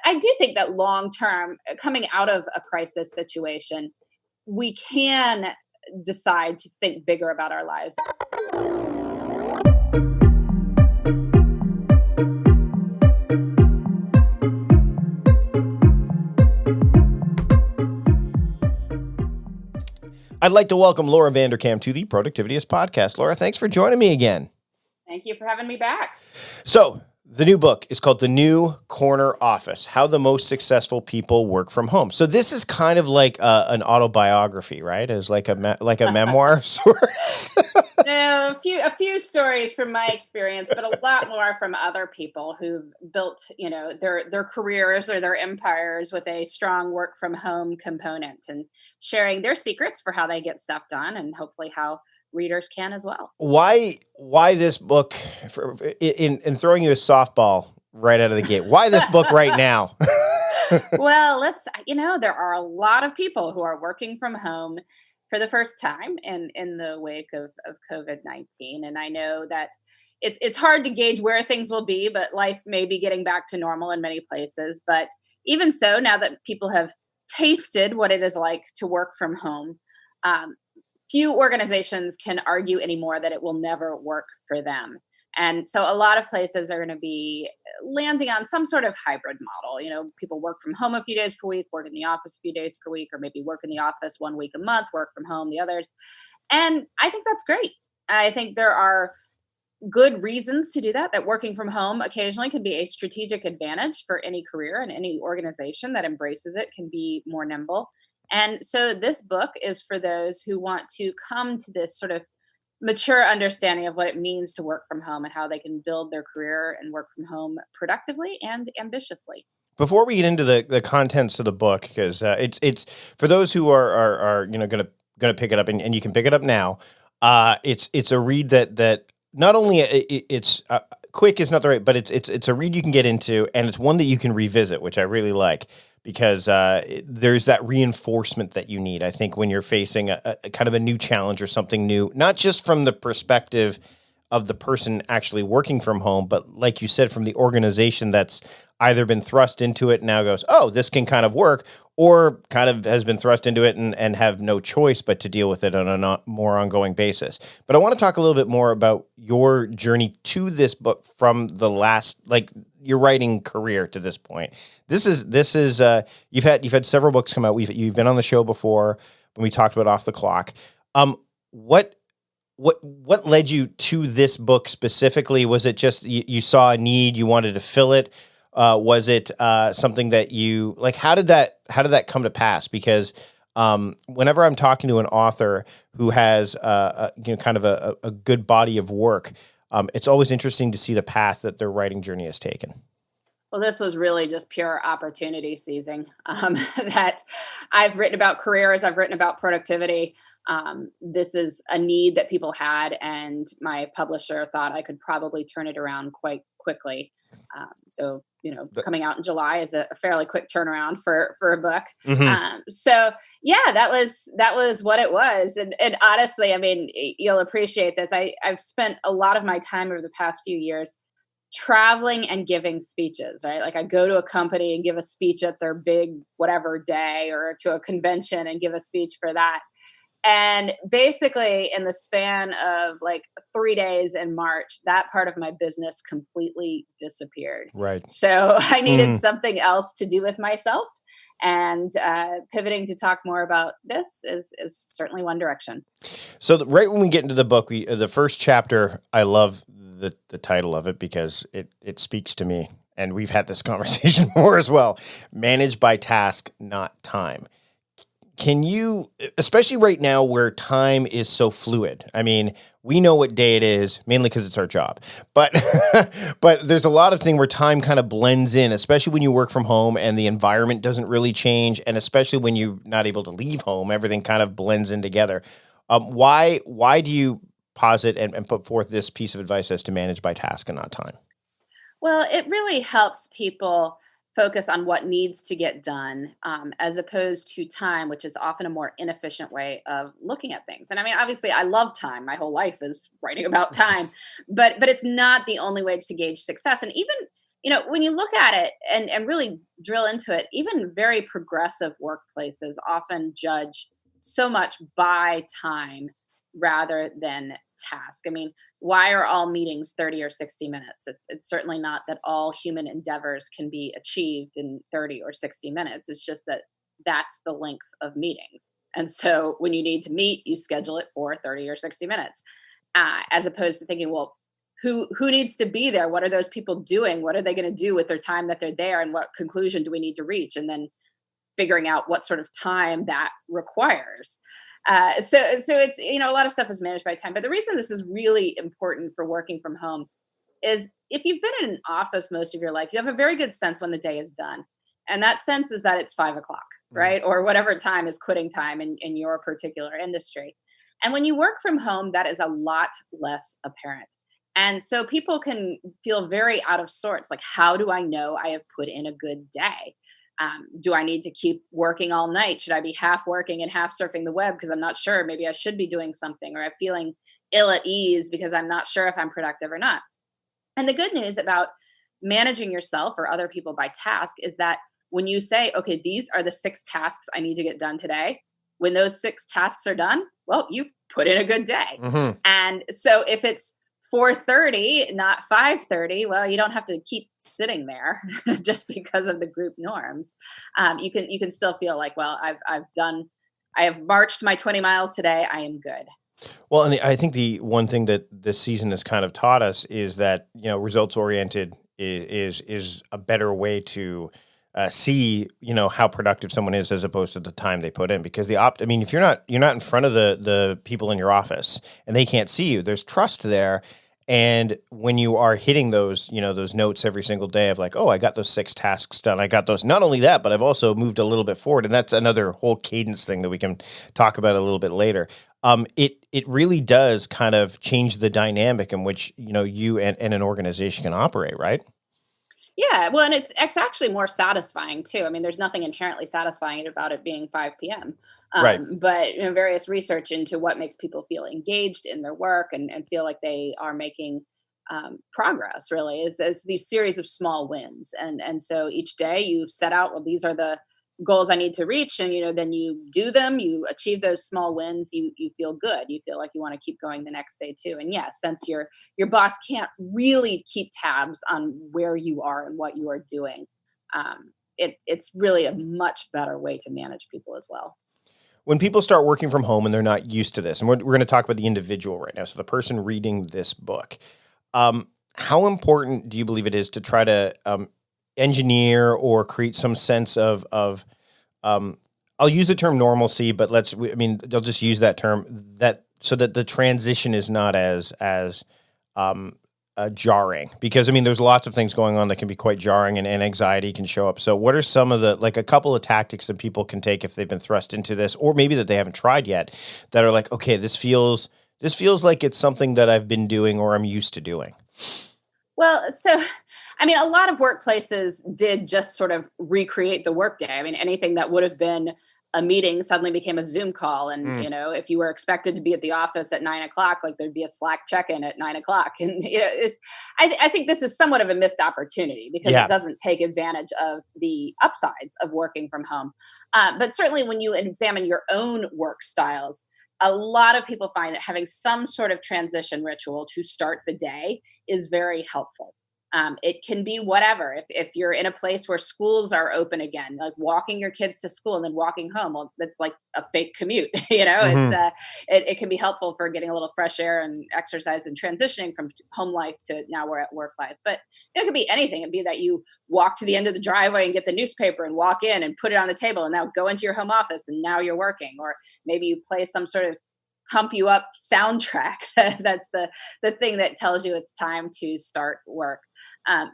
I do think that long term, coming out of a crisis situation, we can decide to think bigger about our lives. I'd like to welcome Laura Vanderkam to the Productivityist podcast. Laura, thanks for joining me again. Thank you for having me back. So, the new book is called The New Corner Office: How the Most Successful People Work from Home. So this is kind of like an autobiography, right? As like a memoir of sorts. No, a few stories from my experience, but a lot more from other people who've built, their careers or their empires with a strong work from home component, and sharing their secrets for how they get stuff done, and hopefully how readers can as well. Why this book? In throwing you a softball right out of the gate, why this book right now? Well, there are a lot of people who are working from home for the first time in the wake of COVID-19. And I know that it's hard to gauge where things will be, but life may be getting back to normal in many places. But even so, now that people have tasted what it is like to work from home, few organizations can argue anymore that it will never work for them. And so a lot of places are going to be landing on some sort of hybrid model. People work from home a few days per week, work in the office a few days per week, or maybe work in the office 1 week a month, work from home the others. And I think that's great. I think there are good reasons to do that working from home occasionally can be a strategic advantage for any career, and any organization that embraces it can be more nimble. And so this book is for those who want to come to this sort of mature understanding of what it means to work from home, and how they can build their career and work from home productively and ambitiously. Before we get into the contents of the book, because it's for those who are gonna pick it up, and you can pick it up now. It's a read that not only it's quick is not the right, but it's a read you can get into, and it's one that you can revisit, which I really like, because there's that reinforcement that you need, I think, when you're facing a kind of a new challenge or something new, not just from the perspective of the person actually working from home, but like you said, from the organization that's either been thrust into it and now goes, oh, this can kind of work, or kind of has been thrust into it and have no choice but to deal with it on a more ongoing basis. But I want to talk a little bit more about your journey to this book from the last, like, your writing career to this point. This is you've had several books come out. You've been on the show before when we talked about Off the Clock. What led you to this book specifically? Was it just you saw a need, you wanted to fill it? Was it something that you like? How did that come to pass? Because whenever I'm talking to an author who has kind of a good body of work, it's always interesting to see the path that their writing journey has taken. Well, this was really just pure opportunity seizing. That I've written about careers, I've written about productivity. This is a need that people had, and my publisher thought I could probably turn it around quite quickly. Coming out in July is a fairly quick turnaround for a book. Mm-hmm. That was what it was. And honestly, I mean, you'll appreciate this. I've spent a lot of my time over the past few years traveling and giving speeches, right? Like, I go to a company and give a speech at their big whatever day, or to a convention and give a speech for that. And basically, in the span of like 3 days in March, that part of my business completely disappeared. Right. So I needed something else to do with myself. And pivoting to talk more about this is certainly one direction. So right when we get into the book, the first chapter, I love the title of it because it speaks to me. And we've had this conversation more as well. Manage by task, not time. Can you, especially right now where time is so fluid? I mean, we know what day it is, mainly because it's our job. But but there's a lot of thing where time kind of blends in, especially when you work from home and the environment doesn't really change, and especially when you're not able to leave home, everything kind of blends in together. Why do you posit and put forth this piece of advice as to manage by task and not time? Well, it really helps people focus on what needs to get done, as opposed to time, which is often a more inefficient way of looking at things. And I mean, obviously, I love time. My whole life is writing about time, but it's not the only way to gauge success. And even When you look at it and really drill into it, even very progressive workplaces often judge so much by time rather than task. I mean, why are all meetings 30 or 60 minutes? It's certainly not that all human endeavors can be achieved in 30 or 60 minutes. It's just that that's the length of meetings. And so when you need to meet, you schedule it for 30 or 60 minutes, as opposed to thinking, well, who needs to be there? What are those people doing? What are they going to do with their time that they're there? And what conclusion do we need to reach? And then figuring out what sort of time that requires. So it's a lot of stuff is managed by time. But the reason this is really important for working from home is if you've been in an office most of your life, you have a very good sense when the day is done. And that sense is that it's 5 o'clock, Mhm. right? Or whatever time is quitting time in your particular industry. And when you work from home, that is a lot less apparent. And so people can feel very out of sorts. Like, how do I know I have put in a good day? Do I need to keep working all night? Should I be half working and half surfing the web because I'm not sure? Maybe I should be doing something, or I'm feeling ill at ease because I'm not sure if I'm productive or not. And the good news about managing yourself or other people by task is that when you say, okay, these are the 6 tasks I need to get done today, when those 6 tasks are done, well, you've put in a good day. Mhm. And so if it's 4:30, not 5:30, well, you don't have to keep sitting there just because of the group norms. You can still feel like, well, I have marched my 20 miles today. I am good. Well, and I think the one thing that this season has kind of taught us is that, results oriented is a better way to see, how productive someone is as opposed to the time they put in. Because I mean, if you're not in front of the people in your office and they can't see you, there's trust there. And when you are hitting those, those notes every single day of like, oh, I got those 6 tasks done. I got those. Not only that, but I've also moved a little bit forward, and that's another whole cadence thing that we can talk about a little bit later. It really does kind of change the dynamic in which you and an organization can operate, right? Yeah, well, and it's actually more satisfying too. I mean, there's nothing inherently satisfying about it being 5 p.m. Right. But various research into what makes people feel engaged in their work and feel like they are making progress really is these series of small wins. And so each day you set out, well, these are the goals I need to reach, and then you do them, you achieve those small wins, you feel good, you feel like you want to keep going the next day too. And yes, since your boss can't really keep tabs on where you are and what you are doing, it's really a much better way to manage people as well. When people start working from home and they're not used to this, and we're going to talk about the individual right now, so the person reading this book, how important do you believe it is to try to engineer or create some sense of um, I'll use the term normalcy, but I mean, they'll just use that term that so that the transition is not as um, jarring, because I mean, there's lots of things going on that can be quite jarring, and anxiety can show up. So, what are some of the like a couple of tactics that people can take if they've been thrust into this, or maybe that they haven't tried yet, that are like, okay, this feels like it's something that I've been doing or I'm used to doing. Well, so I mean, a lot of workplaces did just sort of recreate the workday. I mean, anything that would have been a meeting suddenly became a Zoom call. And, Mm, if you were expected to be at the office at 9 o'clock, like there'd be a Slack check in at 9 o'clock. And, I think this is somewhat of a missed opportunity because it yeah. doesn't take advantage of the upsides of working from home. But certainly when you examine your own work styles, a lot of people find that having some sort of transition ritual to start the day is very helpful. It can be whatever. If you're in a place where schools are open again, like walking your kids to school and then walking home, well, that's like a fake commute. Hmm. It can be helpful for getting a little fresh air and exercise and transitioning from home life to now we're at work life. But it could be anything. It'd be that you walk to the end of the driveway and get the newspaper and walk in and put it on the table and now go into your home office and now you're working. Or maybe you play some sort of pump you up soundtrack. That's the thing that tells you it's time to start work.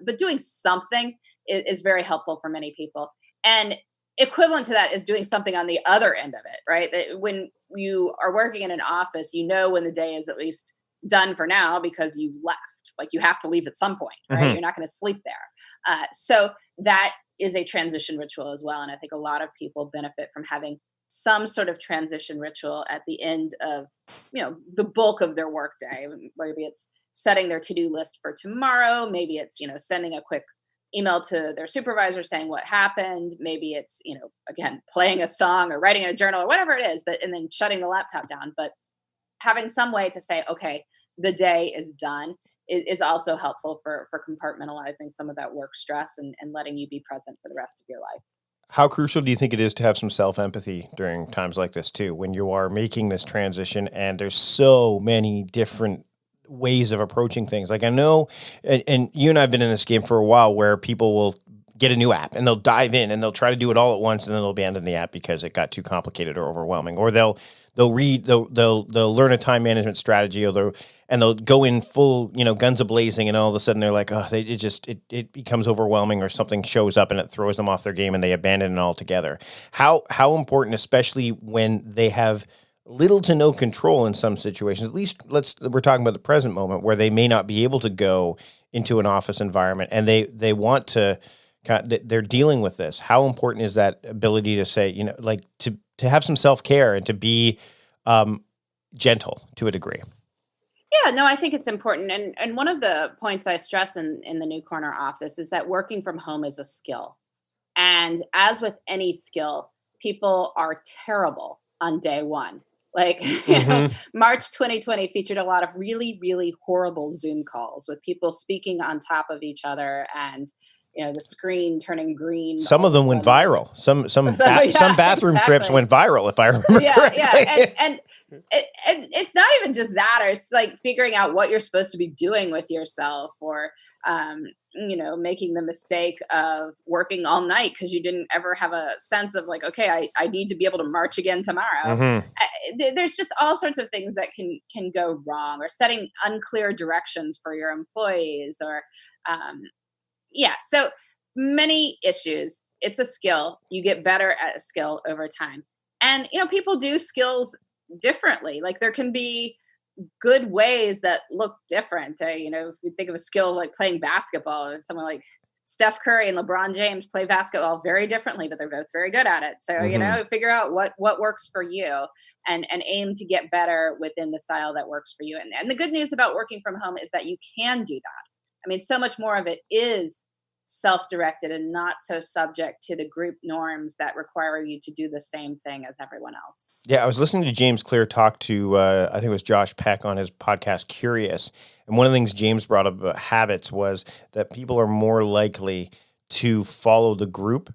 But doing something is very helpful for many people. And equivalent to that is doing something on the other end of it, right? That when you are working in an office, when the day is at least done for now because you left. Like you have to leave at some point, right? Hmm. You're not going to sleep there. So that is a transition ritual as well. And I think a lot of people benefit from having some sort of transition ritual at the end of the bulk of their workday. Maybe it's setting their to-do list for tomorrow, maybe it's sending a quick email to their supervisor saying what happened. Maybe it's, again, playing a song or writing in a journal or whatever it is, and then shutting the laptop down. But having some way to say, okay, the day is done is also helpful for compartmentalizing some of that work stress and letting you be present for the rest of your life. How crucial do you think it is to have some self-empathy during times like this too, when you are making this transition and there's so many different ways of approaching things? Like I know, and you and I have been in this game for a while where people will get a new app and they'll dive in and they'll try to do it all at once and then they'll abandon the app because it got too complicated or overwhelming, or they'll learn a time management strategy, or they'll go in full, guns a-blazing, and all of a sudden they're like, oh, it becomes overwhelming, or something shows up and it throws them off their game and they abandon it altogether. How important, especially when they have little to no control in some situations, at least we're talking about the present moment where they may not be able to go into an office environment and they want to, they're dealing with this. How important is that ability to say, to have some self-care and to be gentle to a degree? Yeah, no, I think it's important. And one of the points I stress in the New Corner office is that working from home is a skill. And as with any skill, people are terrible on day one. Like, Mm-hmm. March 2020 featured a lot of really, really horrible Zoom calls with people speaking on top of each other and, the screen turning green. Some of them went viral. Some some bathroom trips exactly. went viral, if I remember correctly. Yeah, and it's not even just that, or it's like figuring out what you're supposed to be doing with yourself, or making the mistake of working all night because you didn't ever have a sense of like, okay, I need to be able to march again tomorrow. Mm-hmm. There's just all sorts of things that can go wrong, or setting unclear directions for your employees, or so many issues. It's a skill. You get better at a skill over time. And, people do skills differently. Like there can be good ways that look different. If you think of a skill like playing basketball, someone like Steph Curry and LeBron James play basketball very differently, but they're both very good at it. So, Mm-hmm. figure out what works for you, and aim to get better within the style that works for you. And the good news about working from home is that you can do that. I mean, so much more of it is self-directed and not so subject to the group norms that require you to do the same thing as everyone else. Yeah, I was listening to James Clear talk to, I think it was Josh Peck on his podcast, Curious. And one of the things James brought up about habits was that people are more likely to follow the group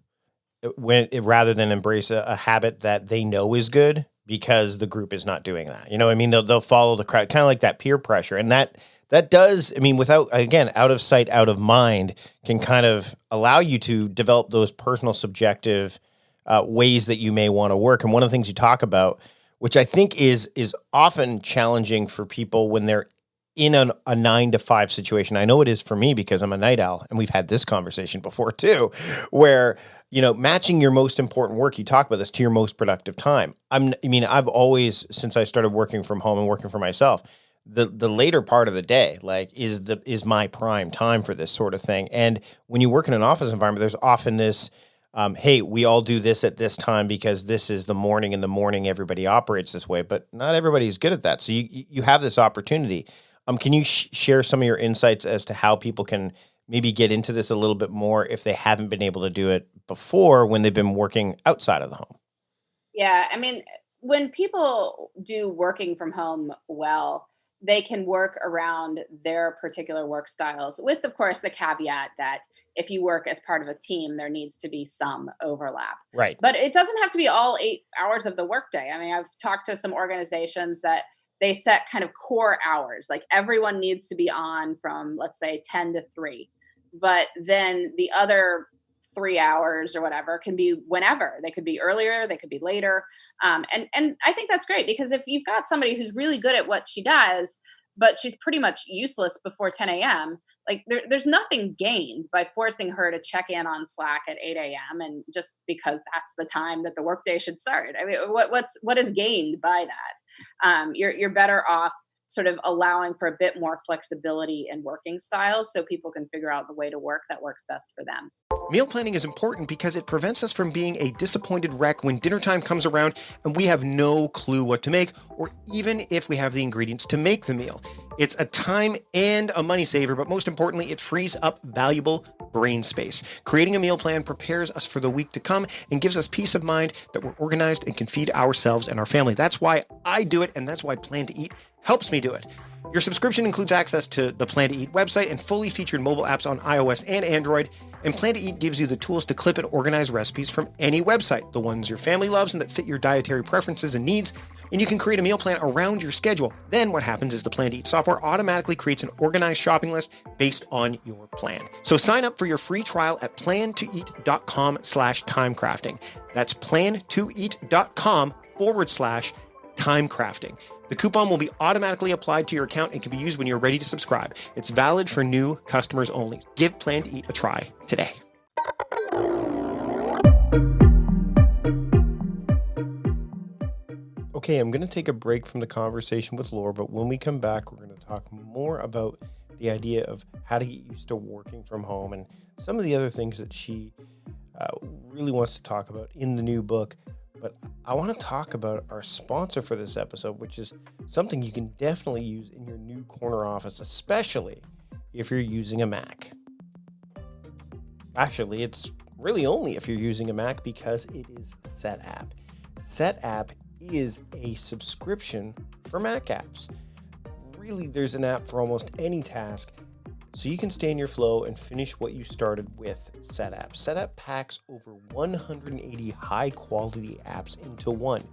rather than embrace a habit that they know is good because the group is not doing that. You know what I mean? They'll follow the crowd, kind of like that peer pressure. And that does, I mean, without, again, out of sight, out of mind, can kind of allow you to develop those personal subjective ways that you may want to work. And one of the things you talk about, which I think is often challenging for people when they're in a 9 to 5 situation. I know it is for me because I'm a night owl, and we've had this conversation before too, where, matching your most important work, you talk about this, to your most productive time. I've always, since I started working from home and working for myself, the later part of the day, like, is my prime time for this sort of thing. And when you work in an office environment, there's often this, hey, we all do this at this time because this is the morning. In the morning, everybody operates this way, but not everybody's good at that. So you have this opportunity. Can you share some of your insights as to how people can maybe get into this a little bit more if they haven't been able to do it before when they've been working outside of the home? Yeah, I mean, when people do working from home well, they can work around their particular work styles with, of course, the caveat that if you work as part of a team, there needs to be some overlap. Right. But it doesn't have to be all 8 hours of the workday. I mean, I've talked to some organizations that they set kind of core hours, like everyone needs to be on from, let's say, 10 to 3. But then the other 3 hours or whatever can be whenever. They could be earlier, they could be later. And I think that's great, because if you've got somebody who's really good at what she does, but she's pretty much useless before 10 a.m., like there's nothing gained by forcing her to check in on Slack at 8 a.m. and just because that's the time that the workday should start. I mean, what is gained by that? You're better off sort of allowing for a bit more flexibility in working styles so people can figure out the way to work that works best for them. Meal planning is important because it prevents us from being a disappointed wreck when dinner time comes around and we have no clue what to make, or even if we have the ingredients to make the meal. It's a time and a money saver, but most importantly, it frees up valuable brain space. Creating a meal plan prepares us for the week to come and gives us peace of mind that we're organized and can feed ourselves and our family. That's why I do it, and that's why Plan to Eat helps me do it. Your subscription includes access to the Plan to Eat website and fully featured mobile apps on iOS and Android. And Plan to Eat gives you the tools to clip and organize recipes from any website, the ones your family loves and that fit your dietary preferences and needs. And you can create a meal plan around your schedule. Then what happens is the Plan to Eat software automatically creates an organized shopping list based on your plan. So sign up for your free trial at plantoeat.com/timecrafting. That's plantoeat.com/timecrafting. The coupon will be automatically applied to your account and can be used when you're ready to subscribe. It's valid for new customers only. Give Plan to Eat a try today. Okay, I'm going to take a break from the conversation with Laura, but when we come back, we're going to talk more about the idea of how to get used to working from home and some of the other things that she really wants to talk about in the new book. But I want to talk about our sponsor for this episode, which is something you can definitely use in your new corner office, especially if you're using a Mac. Actually, it's really only if you're using a Mac because it is SetApp. SetApp is a subscription for Mac apps. Really, there's an app for almost any task, so you can stay in your flow and finish what you started with SetApp. SetApp packs over 180 high-quality apps into one.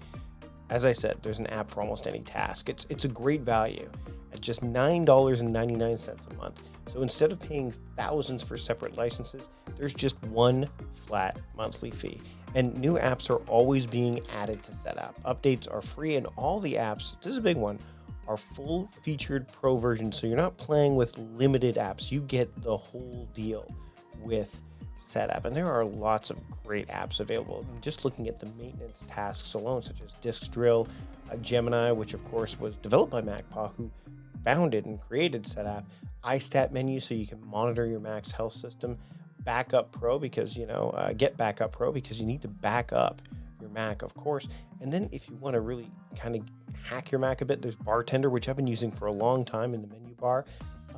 As I said, there's an app for almost any task. It's a great value at just $9.99 a month. So instead of paying thousands for separate licenses, there's just one flat monthly fee. And new apps are always being added to SetApp. Updates are free, and all the apps, this is a big one, are full-featured pro versions, so you're not playing with limited apps. You get the whole deal with SetApp, and there are lots of great apps available. I'm just looking at the maintenance tasks alone, such as Disk Drill, Gemini, which of course was developed by MacPaw, who founded and created SetApp, iStat menu, so you can monitor your Mac's health system, Backup Pro, because get Backup Pro because you need to back up your Mac, of course. And then if you want to really kind of hack your Mac a bit, there's Bartender, which I've been using for a long time in the menu bar.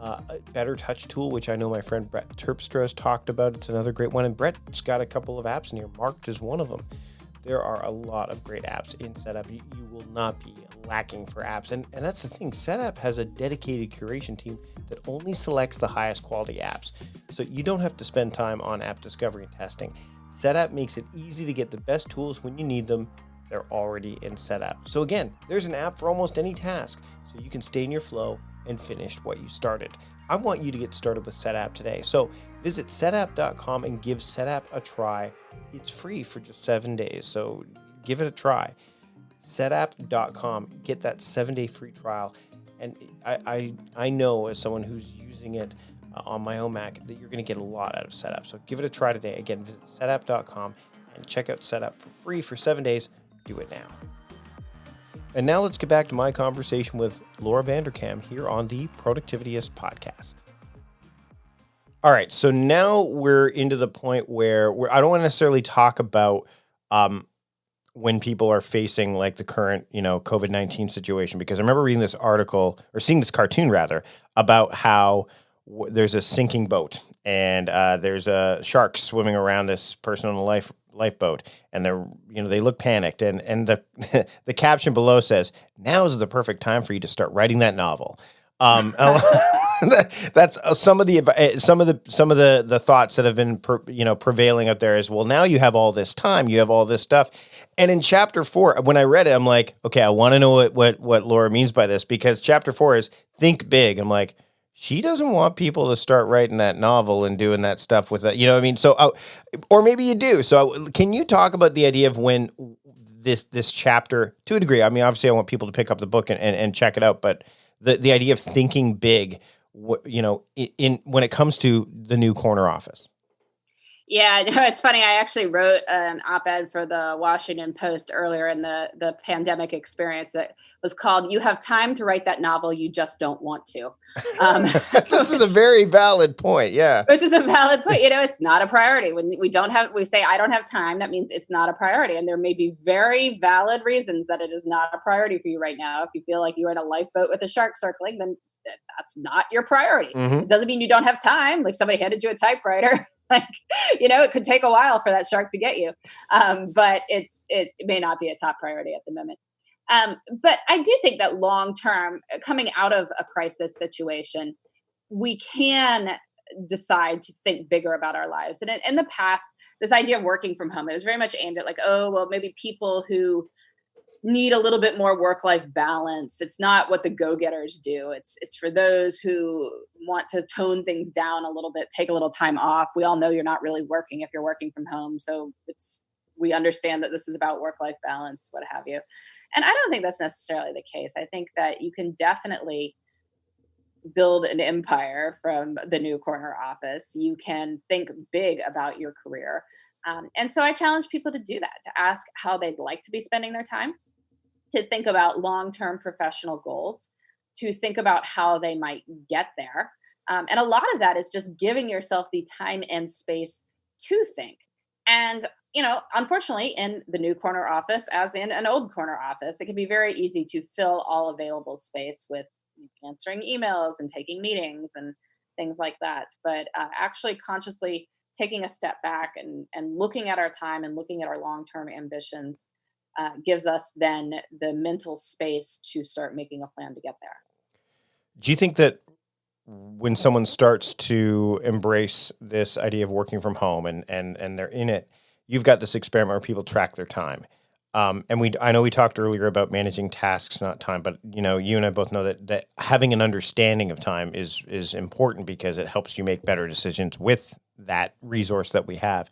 A Better Touch Tool, which I know my friend Brett Terpstra has talked about. It's another great one. And Brett's got a couple of apps in here, marked as one of them. There are a lot of great apps in SetApp. You will not be lacking for apps. And that's the thing. SetApp has a dedicated curation team that only selects the highest quality apps. So you don't have to spend time on app discovery and testing. SetApp makes it easy to get the best tools when you need them. They're already in SetApp. So again, there's an app for almost any task, so you can stay in your flow and finish what you started. I want you to get started with SetApp today. So visit setapp.com and give SetApp a try. It's free for just 7 days, so give it a try. Setapp.com, get that 7-day free trial. And I know as someone who's using it on my own Mac that you're going to get a lot out of SetApp. So give it a try today. Again, visit setapp.com and check out SetApp for free for 7 days. Do it now. And now let's get back to my conversation with Laura Vanderkam here on the Productivityist podcast. All right, so now we're into the point where I don't want to necessarily talk about when people are facing like the current, COVID-19 situation, because I remember reading this article or seeing this cartoon rather about how there's a sinking boat and there's a shark swimming around this person on the lifeboat, and they look panicked, and the the caption below says, "Now's the perfect time for you to start writing that novel." That's some of the thoughts that have been prevailing out there is, well, now you have all this time, you have all this stuff. And in chapter 4, when I read it, I'm like, okay, I want to know what Laura means by this, because chapter 4 is think big. I'm like, she doesn't want people to start writing that novel and doing that stuff with that. You know what I mean? So, or maybe you do. So can you talk about the idea of when this chapter, to a degree, I mean, obviously I want people to pick up the book and check it out, but the idea of thinking big, in when it comes to the new corner office. Yeah, no, it's funny. I actually wrote an op-ed for the Washington Post earlier in the pandemic experience that was called "You Have Time to Write That Novel You Just Don't Want to." This is a very valid point. Yeah. Which is a valid point. It's not a priority. When we say I don't have time, that means it's not a priority. And there may be very valid reasons that it is not a priority for you right now. If you feel like you're in a lifeboat with a shark circling, then that's not your priority. Mm-hmm. It doesn't mean you don't have time. Like somebody handed you a typewriter. Like, it could take a while for that shark to get you. But it may not be a top priority at the moment. But I do think that long term, coming out of a crisis situation, we can decide to think bigger about our lives. And in the past, this idea of working from home, it was very much aimed at like, oh, well, maybe people who need a little bit more work-life balance. It's not what the go-getters do. It's for those who want to tone things down a little bit, take a little time off. We all know you're not really working if you're working from home. So we understand that this is about work-life balance, what have you. And I don't think that's necessarily the case. I think that you can definitely build an empire from the new corner office. You can think big about your career. And so I challenge people to do that, to ask how they'd like to be spending their time, to think about long-term professional goals, to think about how they might get there. And a lot of that is just giving yourself the time and space to think. And, unfortunately, in the new corner office, as in an old corner office, it can be very easy to fill all available space with answering emails and taking meetings and things like that. But actually consciously taking a step back and looking at our time and looking at our long-term ambitions gives us then the mental space to start making a plan to get there. Do you think that when someone starts to embrace this idea of working from home and they're in it, you've got this experiment where people track their time. I know we talked earlier about managing tasks, not time, but you and I both know that having an understanding of time is important because it helps you make better decisions with that resource that we have.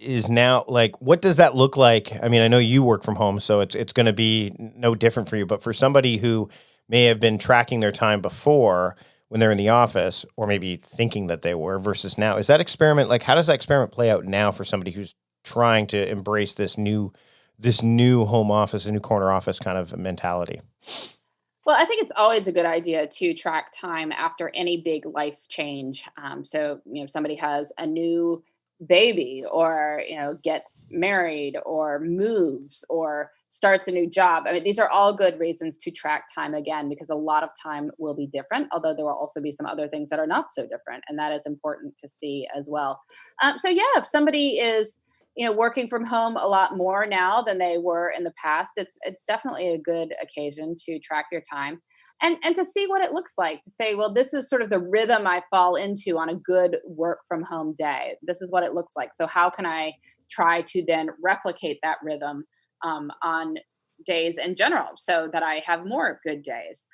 Is now, like, what does that look like? I mean, I know you work from home, so it's going to be no different for you, but for somebody who may have been tracking their time before when they're in the office, or maybe thinking that they were versus now, is that experiment, like, how does that experiment play out now for somebody who's trying to embrace this new home office, a new corner office kind of mentality? Well, I think it's always a good idea to track time after any big life change. So, if somebody has a new baby or, gets married or moves or starts a new job. I mean, these are all good reasons to track time again, because a lot of time will be different, although there will also be some other things that are not so different. And that is important to see as well. So yeah, if somebody is, working from home a lot more now than they were in the past, it's definitely a good occasion to track your time and to see what it looks like, to say, well, this is sort of the rhythm I fall into on a good work from home day. This is what it looks like. So how can I try to then replicate that rhythm on days in general so that I have more good days?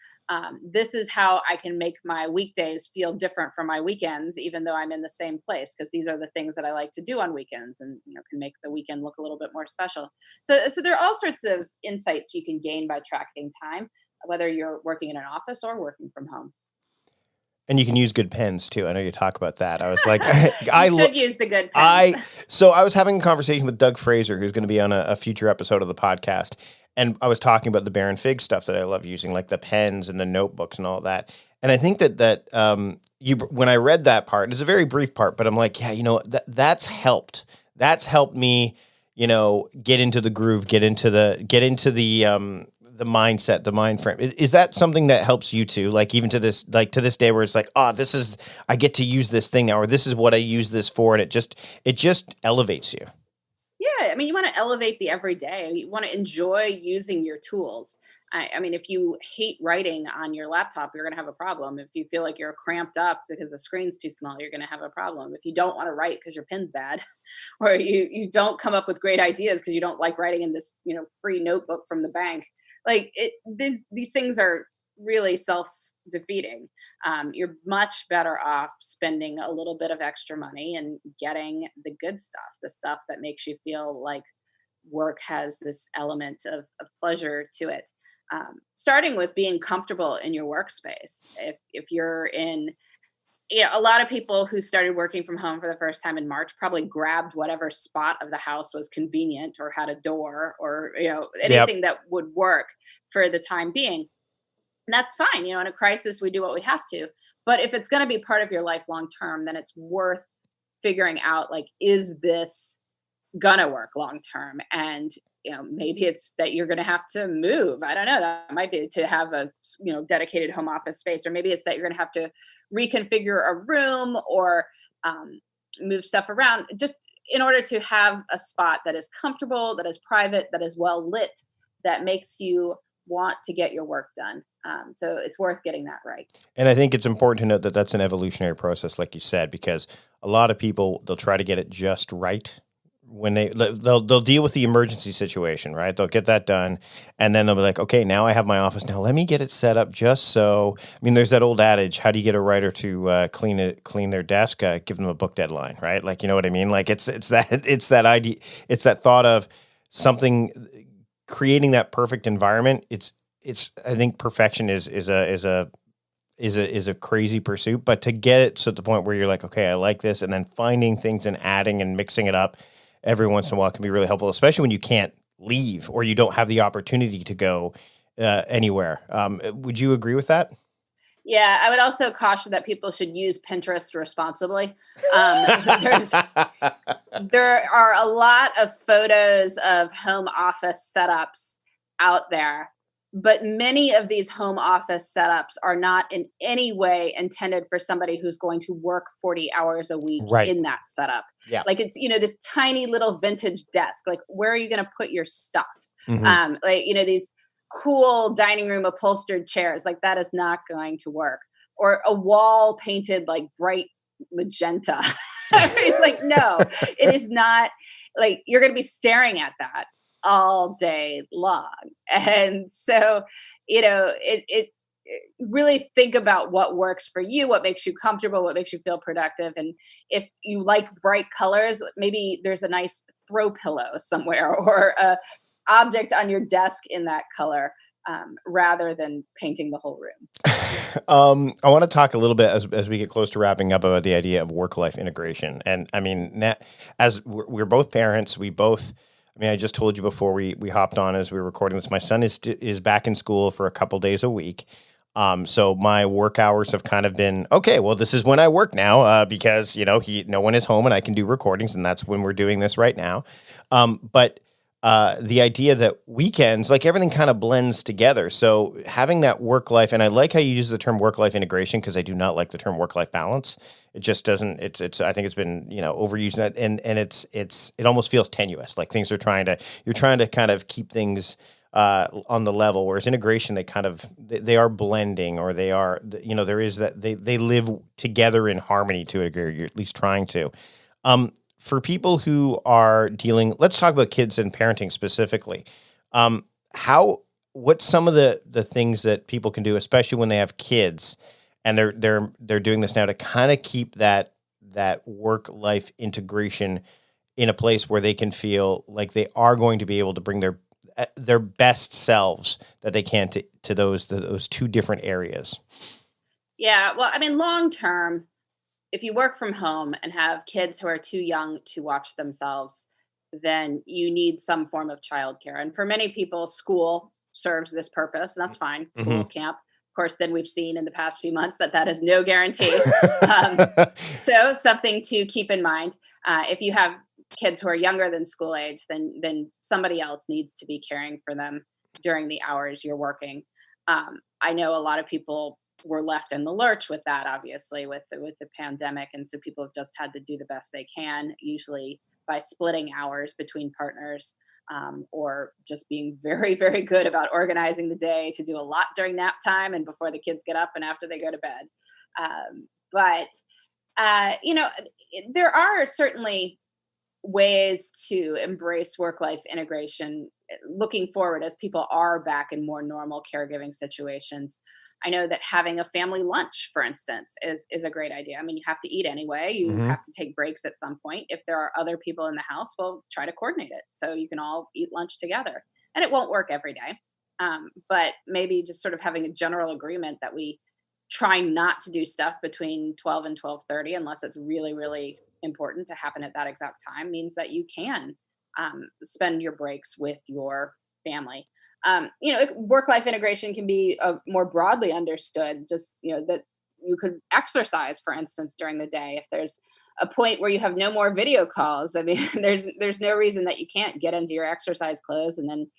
This is how I can make my weekdays feel different from my weekends, even though I'm in the same place, because these are the things that I like to do on weekends, and can make the weekend look a little bit more special. So there are all sorts of insights you can gain by tracking time, whether you're working in an office or working from home. And you can use good pens too. I know you talk about that. I was like, You should use the good pens. So I was having a conversation with Doug Fraser, who's going to be on a future episode of the podcast. And I was talking about the Baron Fig stuff that I love using, like the pens and the notebooks and all that. And I think that when I read that part, it's a very brief part, but I'm like, yeah, that's helped. That's helped me, get into the groove, get into the mindset, the mind frame. Is that something that helps you too? Like even to this day where it's like, I get to use this thing now, or this is what I use this for. And it just elevates you. Yeah, I mean, you want to elevate the everyday. You want to enjoy using your tools. I mean, if you hate writing on your laptop, you're going to have a problem. If you feel like you're cramped up because the screen's too small, you're going to have a problem. If you don't want to write because your pen's bad, or you don't come up with great ideas because you don't like writing in this free notebook from the bank, like these things are really self-defeating. You're much better off spending a little bit of extra money and getting the good stuff, the stuff that makes you feel like work has this element of pleasure to it. Starting with being comfortable in your workspace. If you're in, a lot of people who started working from home for the first time in March probably grabbed whatever spot of the house was convenient or had a door or anything that would work for the time being. And that's fine. In a crisis, we do what we have to. But if it's going to be part of your life long term, then it's worth figuring out, like, is this going to work long term? And, maybe it's that you're going to have to move. I don't know. That might be to have a, dedicated home office space, or maybe it's that you're going to have to reconfigure a room or move stuff around, just in order to have a spot that is comfortable, that is private, that is well lit, that makes you want to get your work done. So it's worth getting that right. And I think it's important to note that that's an evolutionary process, like you said, because a lot of people, they'll try to get it just right when they'll deal with the emergency situation, right? They'll get that done, and then they'll be like, okay, now I have my office. Now let me get it set up just so. I mean, there's that old adage: how do you get a writer to clean their desk? Give them a book deadline, right? Like, you know what I mean? Like it's that idea, it's that thought of something, creating that perfect environment. It's I think perfection is a crazy pursuit, but to get it to the point where you're like, okay, I like this, and then finding things and adding and mixing it up every once in a while can be really helpful, especially when you can't leave or you don't have the opportunity to go anywhere. Would you agree with that? Yeah, I would also caution that people should use Pinterest responsibly. Um, there's there are a lot of photos of home office setups out there, but many of these home office setups are not in any way intended for somebody who's going to work 40 hours a week Right. in that setup. Yeah. Like it's, this tiny little vintage desk. Like, where are you going to put your stuff? Mhm. These cool dining room upholstered chairs. Like, that is not going to work. Or a wall painted like bright magenta. It's like, no, it is not. Like, you're going to be staring at that all day long. And so, it really think about what works for you, what makes you comfortable, what makes you feel productive. And if you like bright colors, maybe there's a nice throw pillow somewhere or a object on your desk in that color, rather than painting the whole room. I want to talk a little bit as we get close to wrapping up about the idea of work-life integration. And I mean, as we're both parents, we both. I mean, I just told you before we hopped on as we were recording this. My son is back in school for a couple days a week. So my work hours have kind of been okay. Well, this is when I work now because no one is home and I can do recordings, and that's when we're doing this right now. But the idea that weekends, like everything kind of blends together. So having that work life, and I like how you use the term work life integration because I do not like the term work life balance. It just doesn't. It's. I think it's been overused, and it almost feels tenuous. Like you're trying to kind of keep things on the level, whereas integration, they are blending, or they are there is that they live together in harmony to a degree. You're at least trying to. For people who are dealing, let's talk about kids and parenting specifically. Um, what's some of the things that people can do, especially when they have kids, and they're doing this now to kind of keep that work life integration in a place where they can feel like they are going to be able to bring their best selves that they can to those two different areas. Yeah, well, I mean, long term, if you work from home and have kids who are too young to watch themselves, then you need some form of childcare. And for many people, school serves this purpose, and that's fine. School, Mhm. camp. Of course, then we've seen in the past few months that is no guarantee. Um, so something to keep in mind. If you have kids who are younger than school age, then somebody else needs to be caring for them during the hours you're working. I know a lot of people were left in the lurch with that, obviously, with the pandemic, and so people have just had to do the best they can, usually by splitting hours between partners, or just being very, very good about organizing the day to do a lot during nap time and before the kids get up and after they go to bed. But there are certainly ways to embrace work life integration looking forward as people are back in more normal caregiving situations. I know that having a family lunch, for instance, is a great idea. I mean, you have to eat anyway. You Mhm. have to take breaks at some point. If there are other people in the house, well, try to coordinate it so you can all eat lunch together. And it won't work every day, but maybe just sort of having a general agreement that we try not to do stuff between 12 and 12:30 unless it's really, really important to happen at that exact time means that you can spend your breaks with your family. Work life integration can be more broadly understood, just, that you could exercise, for instance, during the day. If there's a point where you have no more video calls, I mean, there's no reason that you can't get into your exercise clothes and then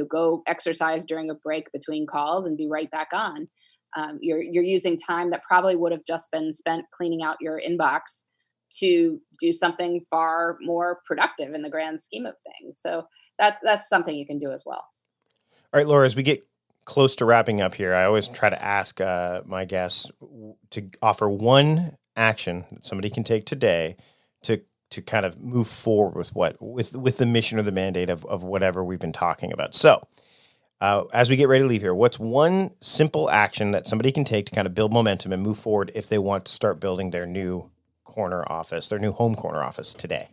go exercise during a break between calls and be right back on. You're using time that probably would have just been spent cleaning out your inbox to do something far more productive in the grand scheme of things. So that's something you can do as well. All right, Laura, as we get close to wrapping up here, I always try to ask my guests to offer one action that somebody can take today to kind of move forward with the mission or the mandate of whatever we've been talking about. So, as we get ready to leave here, what's one simple action that somebody can take to kind of build momentum and move forward if they want to start building their new corner office, their new home corner office today?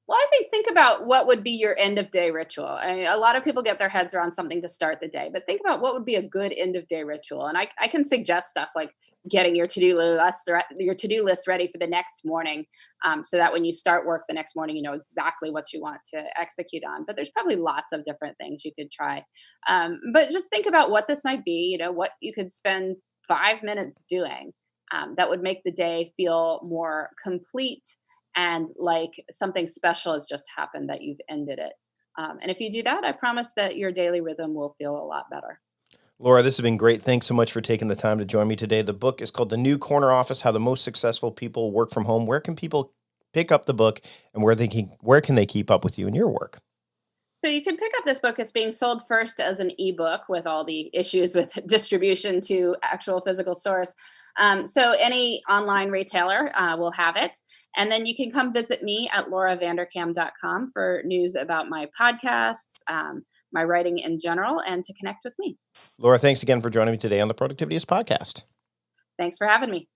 Well, I think about what would be your end of day ritual. A lot of people get their heads around something to start the day, but think about what would be a good end of day ritual. And I can suggest stuff like getting your to do list ready for the next morning, so that when you start work the next morning, you know exactly what you want to execute on. But there's probably lots of different things you could try. But just think about what this might be. You know, what you could spend 5 minutes doing, that would make the day feel more complete and like something special has just happened, that you've ended it. And if you do that, I promise that your daily rhythm will feel a lot better. Laura, this has been great. Thanks so much for taking the time to join me today. The book is called The New Corner Office: How the Most Successful People Work from Home. Where can people pick up the book, and where can they keep up with you and your work? So you can pick up this book. It's being sold first as an ebook with all the issues with distribution to actual physical stores. So any online retailer will have it. And then you can come visit me at lauravanderkam.com for news about my podcasts, my writing in general, and to connect with me. Laura, thanks again for joining me today on the Productivityist podcast. Thanks for having me.